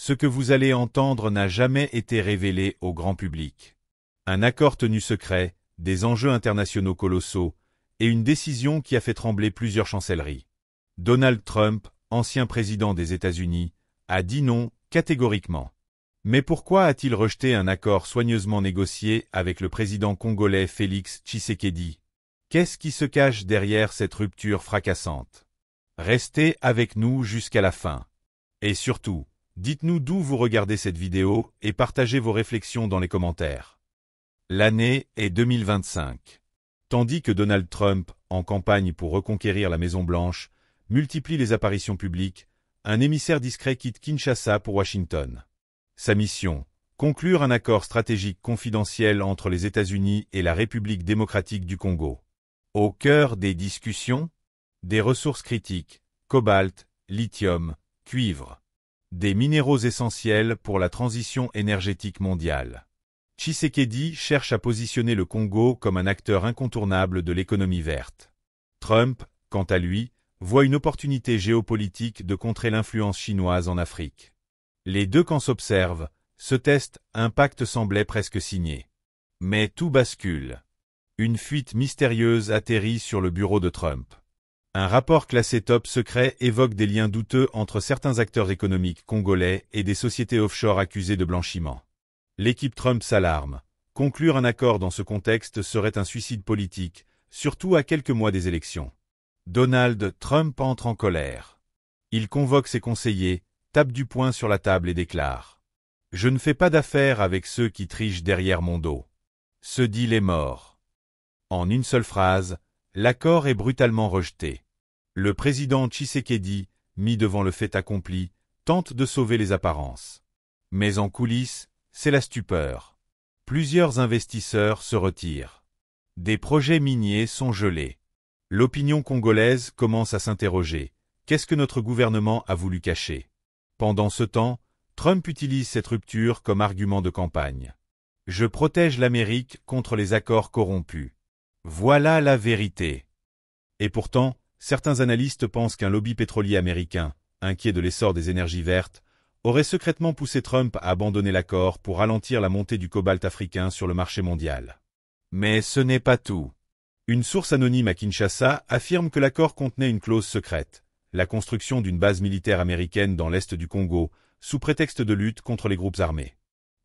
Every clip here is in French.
Ce que vous allez entendre n'a jamais été révélé au grand public. Un accord tenu secret, des enjeux internationaux colossaux, et une décision qui a fait trembler plusieurs chancelleries. Donald Trump, ancien président des États-Unis, a dit non catégoriquement. Mais pourquoi a-t-il rejeté un accord soigneusement négocié avec le président congolais Félix Tshisekedi? Qu'est-ce qui se cache derrière cette rupture fracassante? Restez avec nous jusqu'à la fin. Et surtout, dites-nous d'où vous regardez cette vidéo et partagez vos réflexions dans les commentaires. L'année est 2025. Tandis que Donald Trump, en campagne pour reconquérir la Maison-Blanche, multiplie les apparitions publiques, un émissaire discret quitte Kinshasa pour Washington. Sa mission, conclure un accord stratégique confidentiel entre les États-Unis et la République démocratique du Congo. Au cœur des discussions, des ressources critiques, cobalt, lithium, cuivre. Des minéraux essentiels pour la transition énergétique mondiale. Tshisekedi cherche à positionner le Congo comme un acteur incontournable de l'économie verte. Trump, quant à lui, voit une opportunité géopolitique de contrer l'influence chinoise en Afrique. Les deux camps s'observent, se testent, un pacte semblait presque signé. Mais tout bascule. Une fuite mystérieuse atterrit sur le bureau de Trump. Un rapport classé top secret évoque des liens douteux entre certains acteurs économiques congolais et des sociétés offshore accusées de blanchiment. L'équipe Trump s'alarme. Conclure un accord dans ce contexte serait un suicide politique, surtout à quelques mois des élections. Donald Trump entre en colère. Il convoque ses conseillers, tape du poing sur la table et déclare « Je ne fais pas d'affaires avec ceux qui trichent derrière mon dos. » Ce deal est mort. En une seule phrase, l'accord est brutalement rejeté. Le président Tshisekedi, mis devant le fait accompli, tente de sauver les apparences. Mais en coulisses, c'est la stupeur. Plusieurs investisseurs se retirent. Des projets miniers sont gelés. L'opinion congolaise commence à s'interroger. Qu'est-ce que notre gouvernement a voulu cacher? Pendant ce temps, Trump utilise cette rupture comme argument de campagne. Je protège l'Amérique contre les accords corrompus. Voilà la vérité. Et pourtant, certains analystes pensent qu'un lobby pétrolier américain, inquiet de l'essor des énergies vertes, aurait secrètement poussé Trump à abandonner l'accord pour ralentir la montée du cobalt africain sur le marché mondial. Mais ce n'est pas tout. Une source anonyme à Kinshasa affirme que l'accord contenait une clause secrète, la construction d'une base militaire américaine dans l'est du Congo, sous prétexte de lutte contre les groupes armés.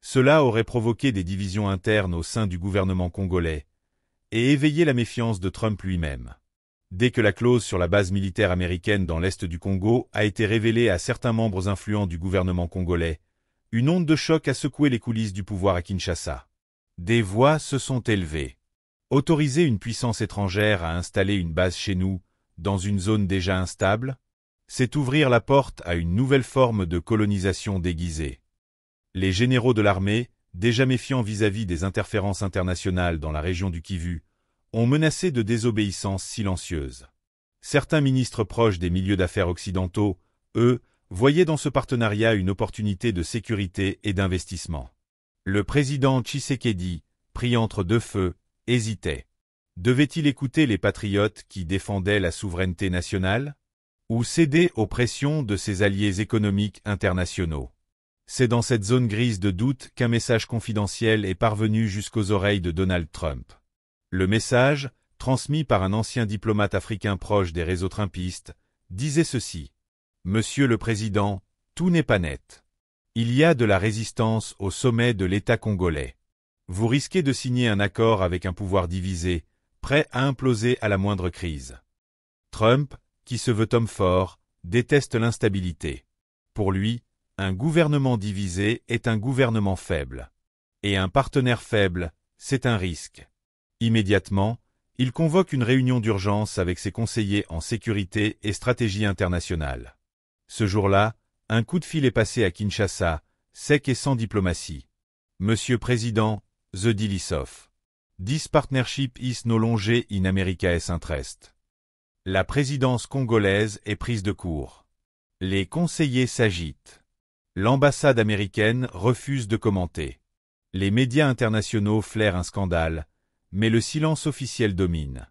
Cela aurait provoqué des divisions internes au sein du gouvernement congolais et éveillé la méfiance de Trump lui-même. Dès que la clause sur la base militaire américaine dans l'est du Congo a été révélée à certains membres influents du gouvernement congolais, une onde de choc a secoué les coulisses du pouvoir à Kinshasa. Des voix se sont élevées. Autoriser une puissance étrangère à installer une base chez nous, dans une zone déjà instable, c'est ouvrir la porte à une nouvelle forme de colonisation déguisée. Les généraux de l'armée, déjà méfiants vis-à-vis des interférences internationales dans la région du Kivu, ont menacé de désobéissance silencieuse. Certains ministres proches des milieux d'affaires occidentaux, eux, voyaient dans ce partenariat une opportunité de sécurité et d'investissement. Le président Tshisekedi, pris entre deux feux, hésitait. Devait-il écouter les patriotes qui défendaient la souveraineté nationale? Ou céder aux pressions de ses alliés économiques internationaux? C'est dans cette zone grise de doute qu'un message confidentiel est parvenu jusqu'aux oreilles de Donald Trump. Le message, transmis par un ancien diplomate africain proche des réseaux trumpistes, disait ceci. « Monsieur le Président, tout n'est pas net. Il y a de la résistance au sommet de l'État congolais. Vous risquez de signer un accord avec un pouvoir divisé, prêt à imploser à la moindre crise. » Trump, qui se veut homme fort, déteste l'instabilité. Pour lui, un gouvernement divisé est un gouvernement faible. Et un partenaire faible, c'est un risque. Immédiatement, il convoque une réunion d'urgence avec ses conseillers en sécurité et stratégie internationale. Ce jour-là, un coup de fil est passé à Kinshasa, sec et sans diplomatie. Monsieur Président, the deal is off. This partnership is no longer in America's interest. La présidence congolaise est prise de court. Les conseillers s'agitent. L'ambassade américaine refuse de commenter. Les médias internationaux flairent un scandale, mais le silence officiel domine.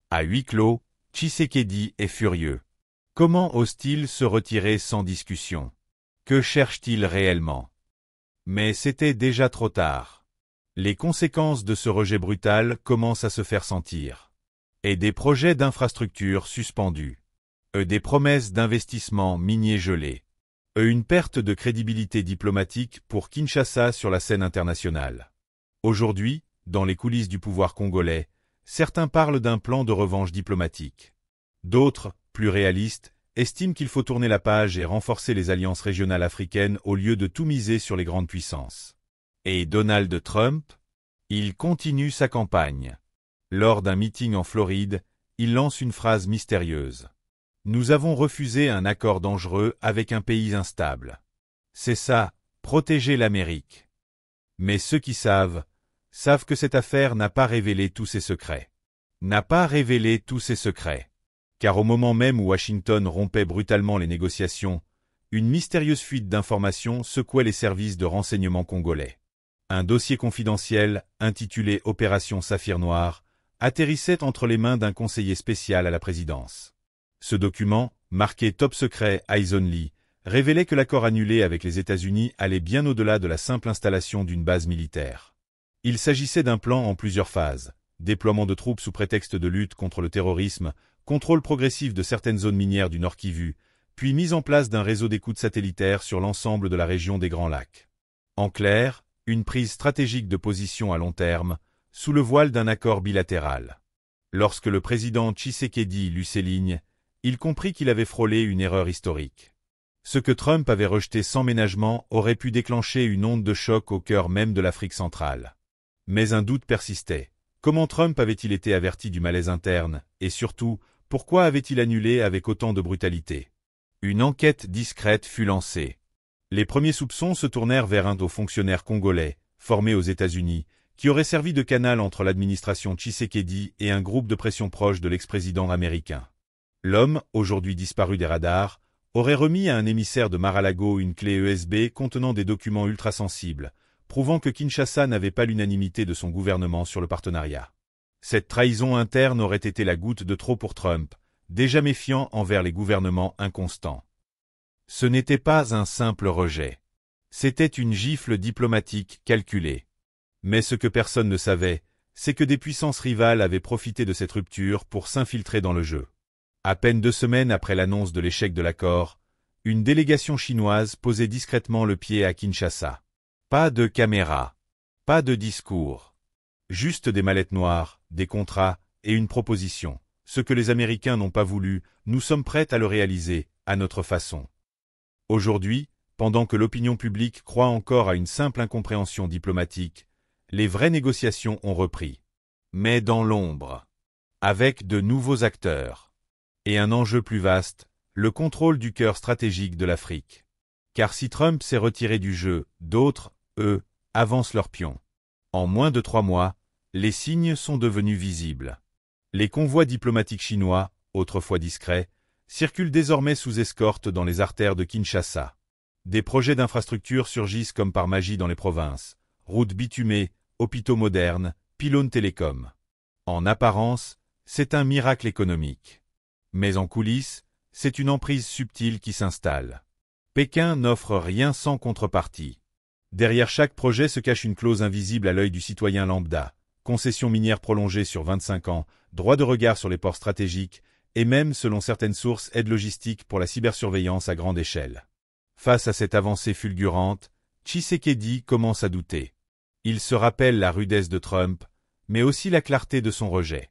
À huis clos, Tshisekedi est furieux. Comment ose-t-il se retirer sans discussion? Que cherche-t-il réellement? Mais c'était déjà trop tard. Les conséquences de ce rejet brutal commencent à se faire sentir. Et des projets d'infrastructures suspendus. Des promesses d'investissement miniers gelées. Une perte de crédibilité diplomatique pour Kinshasa sur la scène internationale. Aujourd'hui, dans les coulisses du pouvoir congolais, certains parlent d'un plan de revanche diplomatique. D'autres, plus réalistes, estiment qu'il faut tourner la page et renforcer les alliances régionales africaines au lieu de tout miser sur les grandes puissances. Et Donald Trump? Il continue sa campagne. Lors d'un meeting en Floride, il lance une phrase mystérieuse. Nous avons refusé un accord dangereux avec un pays instable. C'est ça, protéger l'Amérique. Mais ceux qui savent que cette affaire n'a pas révélé tous ses secrets. Car au moment même où Washington rompait brutalement les négociations, une mystérieuse fuite d'informations secouait les services de renseignement congolais. Un dossier confidentiel, intitulé Opération Saphir Noir, atterrissait entre les mains d'un conseiller spécial à la présidence. Ce document, marqué Top Secret Eyes Only, révélait que l'accord annulé avec les États-Unis allait bien au-delà de la simple installation d'une base militaire. Il s'agissait d'un plan en plusieurs phases. Déploiement de troupes sous prétexte de lutte contre le terrorisme, contrôle progressif de certaines zones minières du Nord Kivu, puis mise en place d'un réseau d'écoute satellitaire sur l'ensemble de la région des Grands Lacs. En clair, une prise stratégique de position à long terme, sous le voile d'un accord bilatéral. Lorsque le président Tshisekedi lut ces lignes, il comprit qu'il avait frôlé une erreur historique. Ce que Trump avait rejeté sans ménagement aurait pu déclencher une onde de choc au cœur même de l'Afrique centrale. Mais un doute persistait. Comment Trump avait-il été averti du malaise interne, et surtout, pourquoi avait-il annulé avec autant de brutalité? Une enquête discrète fut lancée. Les premiers soupçons se tournèrent vers un haut fonctionnaire congolais, formé aux États-Unis, qui aurait servi de canal entre l'administration Tshisekedi et un groupe de pression proche de l'ex-président américain. L'homme, aujourd'hui disparu des radars, aurait remis à un émissaire de Mar-a-Lago une clé USB contenant des documents ultrasensibles, prouvant que Kinshasa n'avait pas l'unanimité de son gouvernement sur le partenariat. Cette trahison interne aurait été la goutte de trop pour Trump, déjà méfiant envers les gouvernements inconstants. Ce n'était pas un simple rejet. C'était une gifle diplomatique calculée. Mais ce que personne ne savait, c'est que des puissances rivales avaient profité de cette rupture pour s'infiltrer dans le jeu. À peine 2 semaines après l'annonce de l'échec de l'accord, une délégation chinoise posait discrètement le pied à Kinshasa. Pas de caméra, pas de discours. Juste des mallettes noires, des contrats et une proposition. Ce que les Américains n'ont pas voulu, nous sommes prêts à le réaliser, à notre façon. Aujourd'hui, pendant que l'opinion publique croit encore à une simple incompréhension diplomatique, les vraies négociations ont repris. Mais dans l'ombre. Avec de nouveaux acteurs. Et un enjeu plus vaste, le contrôle du cœur stratégique de l'Afrique. Car si Trump s'est retiré du jeu, d'autres, eux, avancent leurs pions. En moins de 3 mois, les signes sont devenus visibles. Les convois diplomatiques chinois, autrefois discrets, circulent désormais sous escorte dans les artères de Kinshasa. Des projets d'infrastructures surgissent comme par magie dans les provinces. Routes bitumées, hôpitaux modernes, pylônes télécoms. En apparence, c'est un miracle économique. Mais en coulisses, c'est une emprise subtile qui s'installe. Pékin n'offre rien sans contrepartie. Derrière chaque projet se cache une clause invisible à l'œil du citoyen lambda. Concessions minières prolongées sur 25 ans, droit de regard sur les ports stratégiques, et même, selon certaines sources, aide logistique pour la cybersurveillance à grande échelle. Face à cette avancée fulgurante, Tshisekedi commence à douter. Il se rappelle la rudesse de Trump, mais aussi la clarté de son rejet.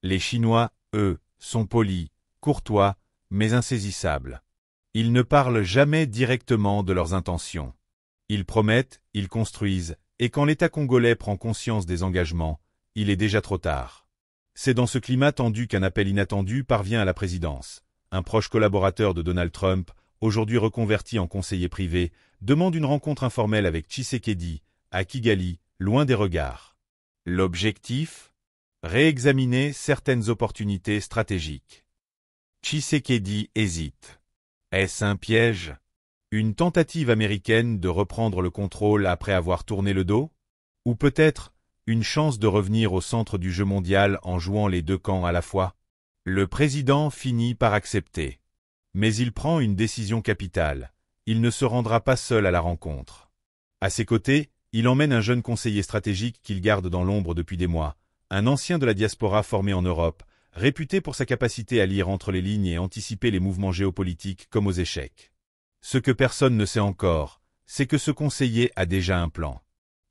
Les Chinois, eux, sont polis, courtois, mais insaisissables. Ils ne parlent jamais directement de leurs intentions. Ils promettent, ils construisent, et quand l'État congolais prend conscience des engagements, il est déjà trop tard. C'est dans ce climat tendu qu'un appel inattendu parvient à la présidence. Un proche collaborateur de Donald Trump, aujourd'hui reconverti en conseiller privé, demande une rencontre informelle avec Tshisekedi, à Kigali, loin des regards. L'objectif? Réexaminer certaines opportunités stratégiques. Tshisekedi hésite. Est-ce un piège? Une tentative américaine de reprendre le contrôle après avoir tourné le dos? Ou peut-être une chance de revenir au centre du jeu mondial en jouant les 2 camps à la fois? Le président finit par accepter. Mais il prend une décision capitale. il ne se rendra pas seul à la rencontre. À ses côtés, il emmène un jeune conseiller stratégique qu'il garde dans l'ombre depuis des mois, un ancien de la diaspora formé en Europe, réputé pour sa capacité à lire entre les lignes et anticiper les mouvements géopolitiques comme aux échecs. Ce que personne ne sait encore, c'est que ce conseiller a déjà un plan.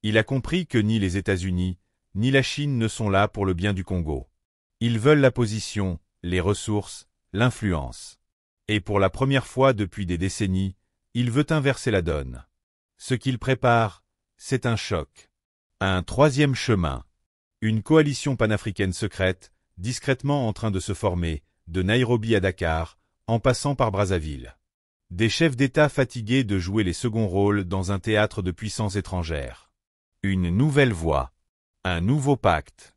Il a compris que ni les États-Unis, ni la Chine ne sont là pour le bien du Congo. Ils veulent la position, les ressources, l'influence. Et pour la première fois depuis des décennies, il veut inverser la donne. Ce qu'il prépare, c'est un choc. Un troisième chemin. Une coalition panafricaine secrète, discrètement en train de se former, de Nairobi à Dakar, en passant par Brazzaville. Des chefs d'État fatigués de jouer les seconds rôles dans un théâtre de puissances étrangères. Une nouvelle voie. Un nouveau pacte.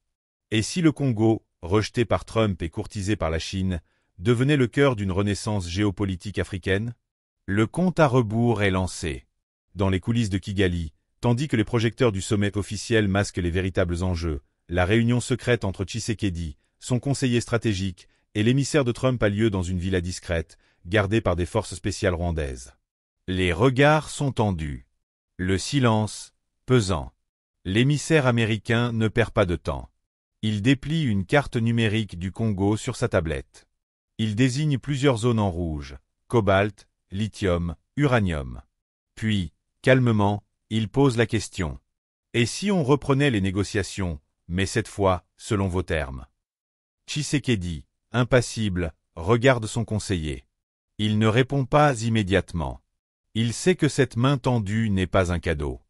Et si le Congo, rejeté par Trump et courtisé par la Chine, devenait le cœur d'une renaissance géopolitique africaine? Le compte à rebours est lancé. Dans les coulisses de Kigali, tandis que les projecteurs du sommet officiel masquent les véritables enjeux, la réunion secrète entre Tshisekedi, son conseiller stratégique, et l'émissaire de Trump a lieu dans une villa discrète, gardée par des forces spéciales rwandaises. Les regards sont tendus. Le silence, pesant. L'émissaire américain ne perd pas de temps. Il déplie une carte numérique du Congo sur sa tablette. Il désigne plusieurs zones en rouge, cobalt, lithium, uranium. Puis, calmement, il pose la question. Et si on reprenait les négociations, mais cette fois, selon vos termes? Tshisekedi, impassible, regarde son conseiller. Il ne répond pas immédiatement. Il sait que cette main tendue n'est pas un cadeau.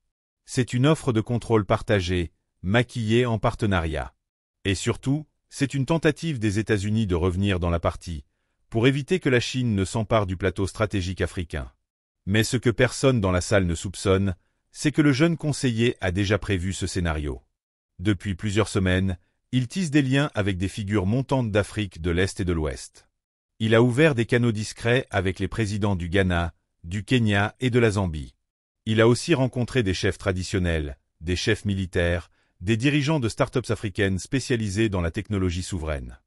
C'est une offre de contrôle partagé, maquillée en partenariat. Et surtout, c'est une tentative des États-Unis de revenir dans la partie, pour éviter que la Chine ne s'empare du plateau stratégique africain. Mais ce que personne dans la salle ne soupçonne, c'est que le jeune conseiller a déjà prévu ce scénario. Depuis plusieurs semaines, il tisse des liens avec des figures montantes d'Afrique de l'Est et de l'Ouest. Il a ouvert des canaux discrets avec les présidents du Ghana, du Kenya et de la Zambie. Il a aussi rencontré des chefs traditionnels, des chefs militaires, des dirigeants de start-ups africaines spécialisées dans la technologie souveraine.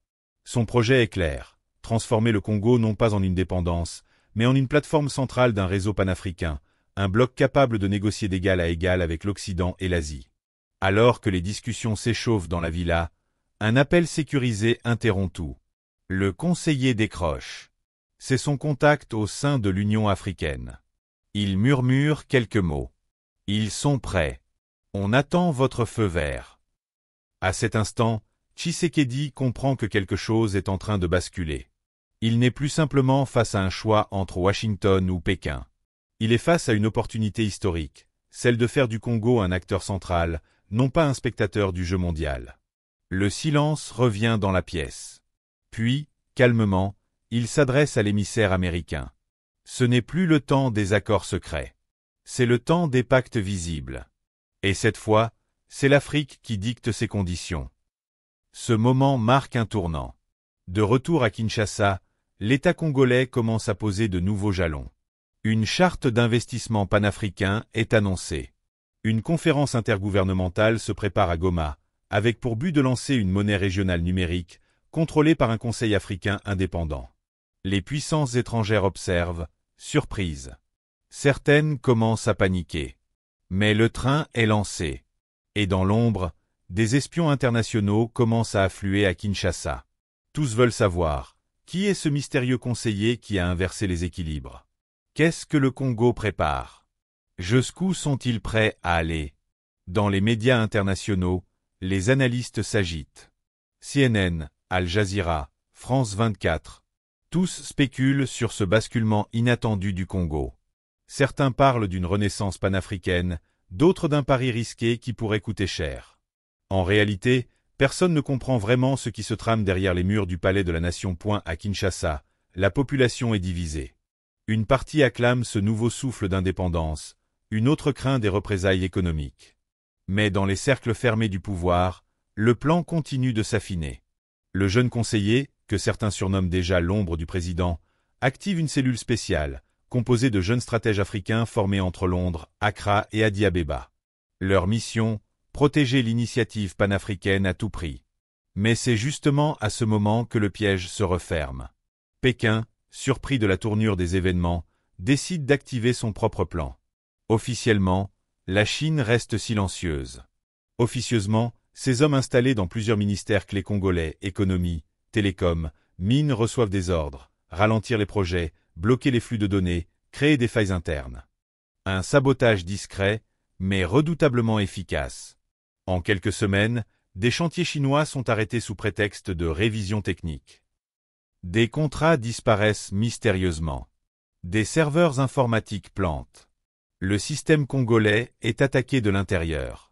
Son projet est clair, transformer le Congo non pas en une dépendance, mais en une plateforme centrale d'un réseau panafricain, un bloc capable de négocier d'égal à égal avec l'Occident et l'Asie. Alors que les discussions s'échauffent dans la villa, un appel sécurisé interrompt tout. Le conseiller décroche. C'est son contact au sein de l'Union africaine. Il murmure quelques mots. Ils sont prêts. On attend votre feu vert. À cet instant, Tshisekedi comprend que quelque chose est en train de basculer. Il n'est plus simplement face à un choix entre Washington ou Pékin. Il est face à une opportunité historique, celle de faire du Congo un acteur central, non pas un spectateur du jeu mondial. Le silence revient dans la pièce. Puis, calmement, il s'adresse à l'émissaire américain. Ce n'est plus le temps des accords secrets. C'est le temps des pactes visibles. Et cette fois, c'est l'Afrique qui dicte ses conditions. Ce moment marque un tournant. De retour à Kinshasa, l'État congolais commence à poser de nouveaux jalons. Une charte d'investissement panafricain est annoncée. Une conférence intergouvernementale se prépare à Goma, avec pour but de lancer une monnaie régionale numérique, contrôlée par un conseil africain indépendant. Les puissances étrangères observent, surprises. Certaines commencent à paniquer. Mais le train est lancé. Et dans l'ombre, des espions internationaux commencent à affluer à Kinshasa. Tous veulent savoir, qui est ce mystérieux conseiller qui a inversé les équilibres? Qu'est-ce que le Congo prépare? Jusqu'où sont-ils prêts à aller? Dans les médias internationaux, les analystes s'agitent. CNN, Al Jazeera, France 24. Tous spéculent sur ce basculement inattendu du Congo. Certains parlent d'une renaissance panafricaine, d'autres d'un pari risqué qui pourrait coûter cher. En réalité, personne ne comprend vraiment ce qui se trame derrière les murs du palais de la Nation. À Kinshasa, la population est divisée. Une partie acclame ce nouveau souffle d'indépendance, une autre craint des représailles économiques. Mais dans les cercles fermés du pouvoir, le plan continue de s'affiner. Le jeune conseiller, que certains surnomment déjà l'ombre du président, active une cellule spéciale, composée de jeunes stratèges africains formés entre Londres, Accra et Addis Abeba. Leur mission, protéger l'initiative panafricaine à tout prix. Mais c'est justement à ce moment que le piège se referme. Pékin, surpris de la tournure des événements, décide d'activer son propre plan. Officiellement, la Chine reste silencieuse. Officieusement, ces hommes installés dans plusieurs ministères clés congolais, économie, télécom, mines reçoivent des ordres, ralentir les projets, bloquer les flux de données, créer des failles internes. Un sabotage discret, mais redoutablement efficace. En quelques semaines, des chantiers chinois sont arrêtés sous prétexte de révision technique. Des contrats disparaissent mystérieusement. Des serveurs informatiques plantent. Le système congolais est attaqué de l'intérieur.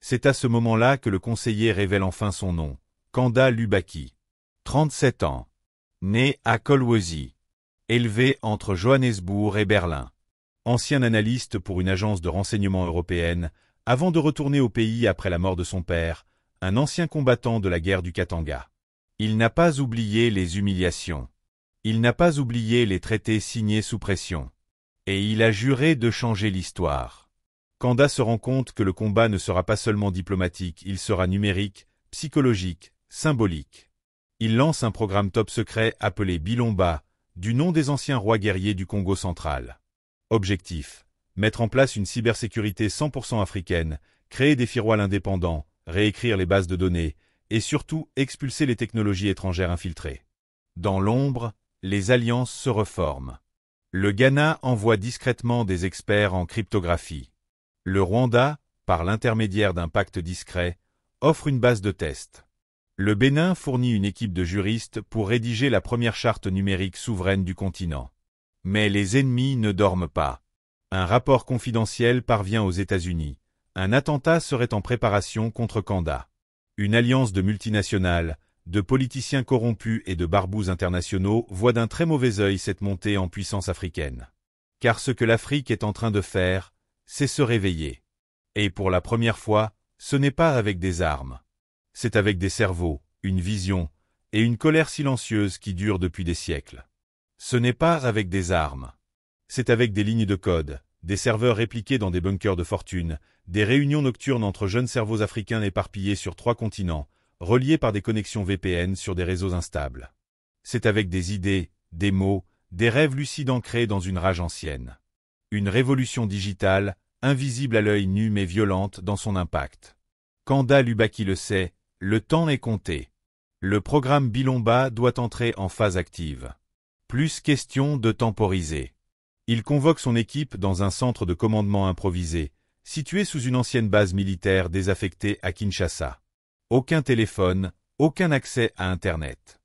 C'est à ce moment-là que le conseiller révèle enfin son nom, Kanda Lubaki. 37 ans. Né à Kolwezi. Élevé entre Johannesburg et Berlin. Ancien analyste pour une agence de renseignement européenne, avant de retourner au pays après la mort de son père, un ancien combattant de la guerre du Katanga. Il n'a pas oublié les humiliations. Il n'a pas oublié les traités signés sous pression. Et il a juré de changer l'histoire. Kanda se rend compte que le combat ne sera pas seulement diplomatique, il sera numérique, psychologique, symbolique. Il lance un programme top secret appelé Bilomba, du nom des anciens rois guerriers du Congo central. Objectif: mettre en place une cybersécurité 100% africaine, créer des firewalls indépendants, réécrire les bases de données, et surtout expulser les technologies étrangères infiltrées. Dans l'ombre, les alliances se reforment. Le Ghana envoie discrètement des experts en cryptographie. Le Rwanda, par l'intermédiaire d'un pacte discret, offre une base de test. Le Bénin fournit une équipe de juristes pour rédiger la première charte numérique souveraine du continent. Mais les ennemis ne dorment pas. Un rapport confidentiel parvient aux États-Unis. Un attentat serait en préparation contre Kanda. Une alliance de multinationales, de politiciens corrompus et de barbouzes internationaux voit d'un très mauvais œil cette montée en puissance africaine. Car ce que l'Afrique est en train de faire, c'est se réveiller. Et pour la première fois, ce n'est pas avec des armes. C'est avec des cerveaux, une vision, et une colère silencieuse qui dure depuis des siècles. Ce n'est pas avec des armes. C'est avec des lignes de code, des serveurs répliqués dans des bunkers de fortune, des réunions nocturnes entre jeunes cerveaux africains éparpillés sur 3 continents, reliés par des connexions VPN sur des réseaux instables. C'est avec des idées, des mots, des rêves lucides ancrés dans une rage ancienne. Une révolution digitale, invisible à l'œil nu mais violente dans son impact. Kanda Lubaki le sait, le temps est compté. Le programme Bilomba doit entrer en phase active. Plus question de temporiser. Il convoque son équipe dans un centre de commandement improvisé, situé sous une ancienne base militaire désaffectée à Kinshasa. Aucun téléphone, aucun accès à Internet.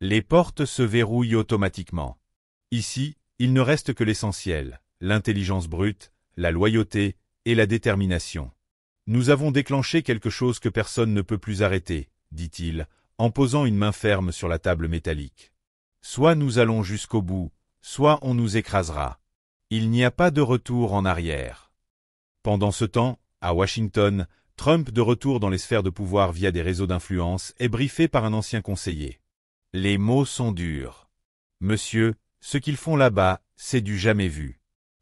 Les portes se verrouillent automatiquement. Ici, il ne reste que l'essentiel, l'intelligence brute, la loyauté et la détermination. Nous avons déclenché quelque chose que personne ne peut plus arrêter, dit-il, en posant une main ferme sur la table métallique. Soit nous allons jusqu'au bout, soit on nous écrasera. Il n'y a pas de retour en arrière. Pendant ce temps, à Washington, Trump, de retour dans les sphères de pouvoir via des réseaux d'influence, est briefé par un ancien conseiller. Les mots sont durs. Monsieur, ce qu'ils font là-bas, c'est du jamais vu.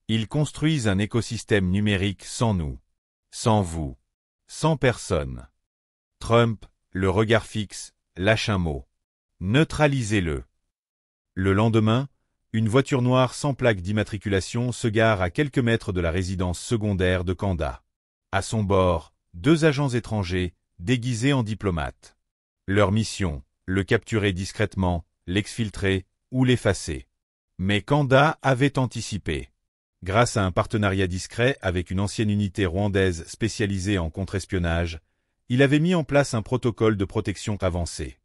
Ils construisent un écosystème numérique sans nous. Sans vous. Sans personne. Trump, le regard fixe, lâche un mot. Neutralisez-le. Le lendemain, une voiture noire sans plaque d'immatriculation se gare à quelques mètres de la résidence secondaire de Kanda. À son bord, 2 agents étrangers, déguisés en diplomates. Leur mission, le capturer discrètement, l'exfiltrer ou l'effacer. Mais Kanda avait anticipé. Grâce à un partenariat discret avec une ancienne unité rwandaise spécialisée en contre-espionnage, il avait mis en place un protocole de protection avancé.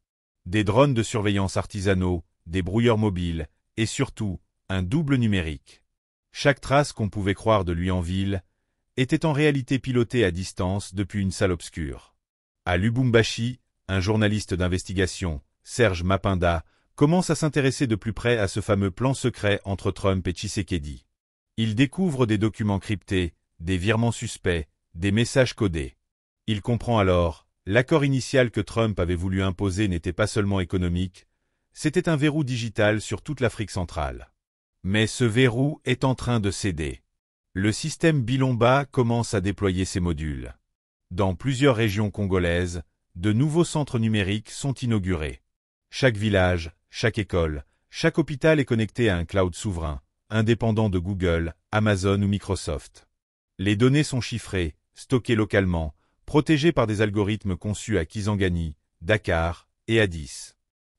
Des drones de surveillance artisanaux, des brouilleurs mobiles, et surtout, un double numérique. Chaque trace qu'on pouvait croire de lui en ville était en réalité pilotée à distance depuis une salle obscure. À Lubumbashi, un journaliste d'investigation, Serge Mapinda, commence à s'intéresser de plus près à ce fameux plan secret entre Trump et Tshisekedi. Il découvre des documents cryptés, des virements suspects, des messages codés. Il comprend alors, l'accord initial que Trump avait voulu imposer n'était pas seulement économique, c'était un verrou digital sur toute l'Afrique centrale. Mais ce verrou est en train de céder. Le système Bilomba commence à déployer ses modules. Dans plusieurs régions congolaises, de nouveaux centres numériques sont inaugurés. Chaque village, chaque école, chaque hôpital est connecté à un cloud souverain, indépendant de Google, Amazon ou Microsoft. Les données sont chiffrées, stockées localement, protégées par des algorithmes conçus à Kisangani, Dakar et Addis.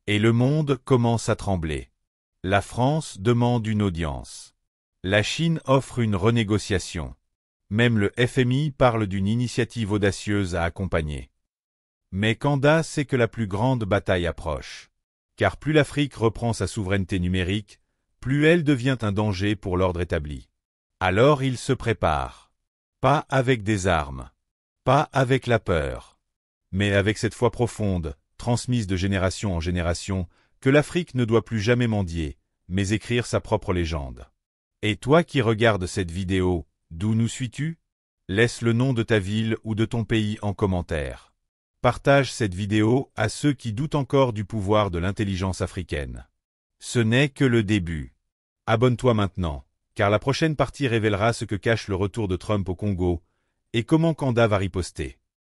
Et le monde commence à trembler. La France demande une audience. La Chine offre une renégociation. Même le FMI parle d'une initiative audacieuse à accompagner. Mais Kanda sait que la plus grande bataille approche. Car plus l'Afrique reprend sa souveraineté numérique, plus elle devient un danger pour l'ordre établi. Alors il se prépare. Pas avec des armes. Pas avec la peur. Mais avec cette foi profonde, transmise de génération en génération, que l'Afrique ne doit plus jamais mendier, mais écrire sa propre légende. Et toi qui regardes cette vidéo, d'où nous suis-tu? Laisse le nom de ta ville ou de ton pays en commentaire. Partage cette vidéo à ceux qui doutent encore du pouvoir de l'intelligence africaine. Ce n'est que le début. Abonne-toi maintenant, car la prochaine partie révélera ce que cache le retour de Trump au Congo et comment Kanda va riposter.